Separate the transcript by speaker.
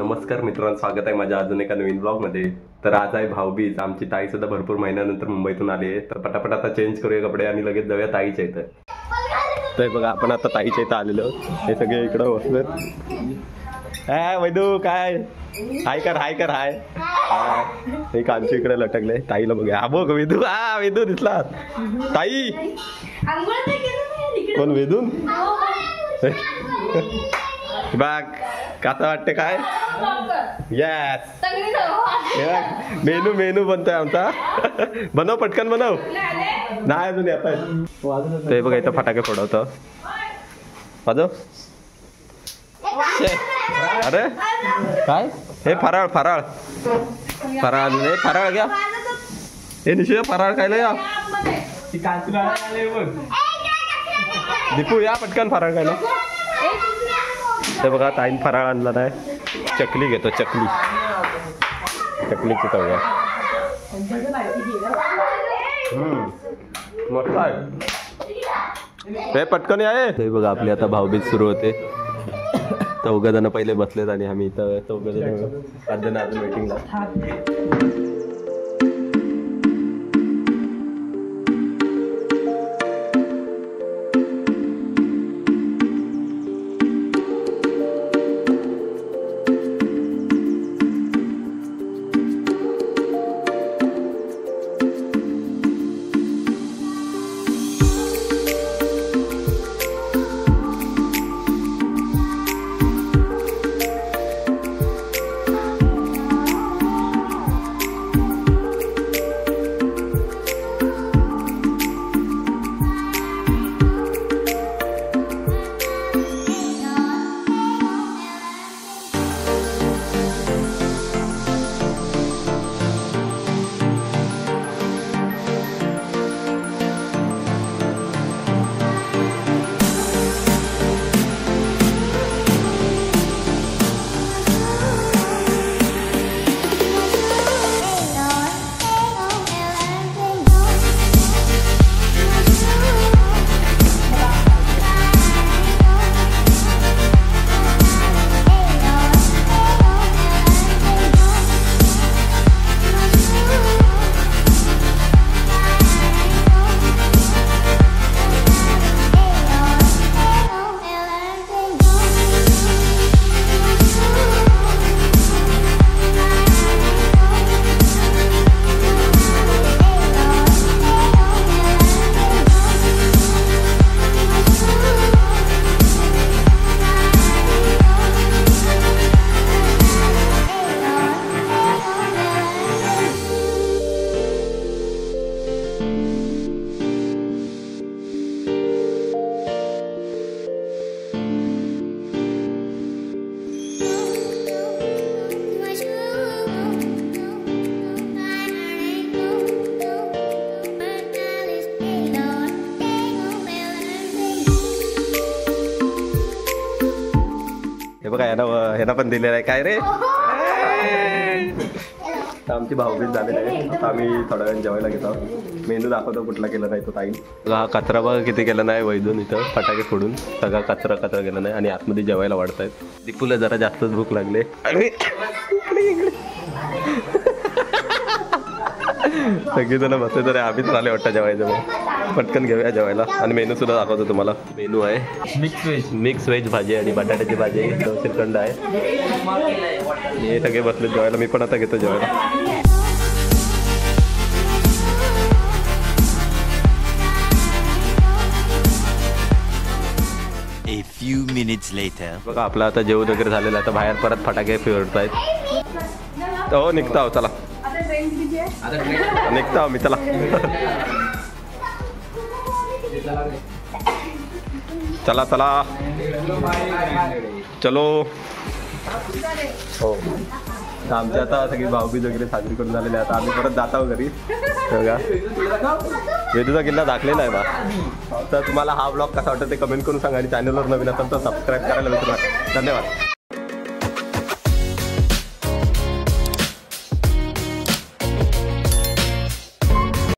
Speaker 1: नमस्कार मित्रांनो, स्वागत आहे माझ्या अजून एका नवीन ब्लॉग मध्ये। तर आज आहे भाऊबीज। आमची ताई सुद्धा भरपूर महिन्यानंतर मुंबईतून आली आहे, तर पटापट आता चेंज करूया कपडे आणि लगेच जाऊया ताईच्या इथं। तर बघा आपण आता ताईच्या इथं आलेलो, हे सगळे इकडं बसलेत। वैदू काय हाय कर हाय कर हाय। हे कांची इकडे लटकले, ताईला बघा। बघ वेदू, वेदू दिसला ताई। कोण वेदून? बघ कसं वाटतं काय? यस मेनू मेनू बनतोय आमचा। बनव पटकन बनव। नाही अजून येत आहे ते बघा, इथं फटाके फोडवतो। वाजव। अरे काय हे फराळ फराळ फराळ नाही, फराळ घ्या। हे निश्चय फराळ खायला या। दीपू या पटकन फराळ खायला। ते बघा ताईन फराळ आणला नाही, चकली घेतो। चकली चकलीची तव्या मस्त आहे। हे पटकन आहे। ते बघा आपली आता भाऊबीज सुरू होते। चौघ जण पहिले बसलेत आणि आम्ही इथं चौघ जण अजून मीटिंगला। हे बघा ह्याला पण दिलेलं आहे। काय रे, आमची भाऊबीज झालेली आहे। आता आम्ही थोड्या वेळ जेवायला घेतो। मेनू दाखवतो कुठला केला नाही तो ताई। हा कचरा बघा किती केला नाही वैदून, इथं फटाके फोडून सगळा कचरा गेला नाही आणि आतमध्ये जेवायला वाढतायत। दीपूला जरा जास्तच भूक लागले। सगळीजण बसले तर आम्हीच झाले वाटतं जेवायचं। मग पटकन घेऊया जेवायला आणि मेनू सुद्धा दाखवतो तुम्हाला। मेनू आहे मिक्स व्हेज भाजी आणि बटाट्याची भाजी, श्रीखंड आहे। हे सगळे बसले जेवायला, मी पण आता घेतो जेवायला।
Speaker 2: A few minutes later.
Speaker 1: बघा आपलं आता जेवण वगैरे झालेलं आहे। आता बाहेर परत फटाके फिरतायत। हो निघता हो, चला निघता हो मी, चला चला चला चलो। हो आमची आता सगळी भाऊबीज वगैरे साजरी करून झालेली आहे। आता आम्ही परत जात आहोत घरी। बघा वेदूचा किल्ला दाखलेला आहे बा। तर तुम्हाला हा ब्लॉग कसा वाटतं ते कमेंट करून सांगा आणि चॅनलवर नवीन असेल तर सबस्क्राईब करायला विसरू नका। धन्यवाद।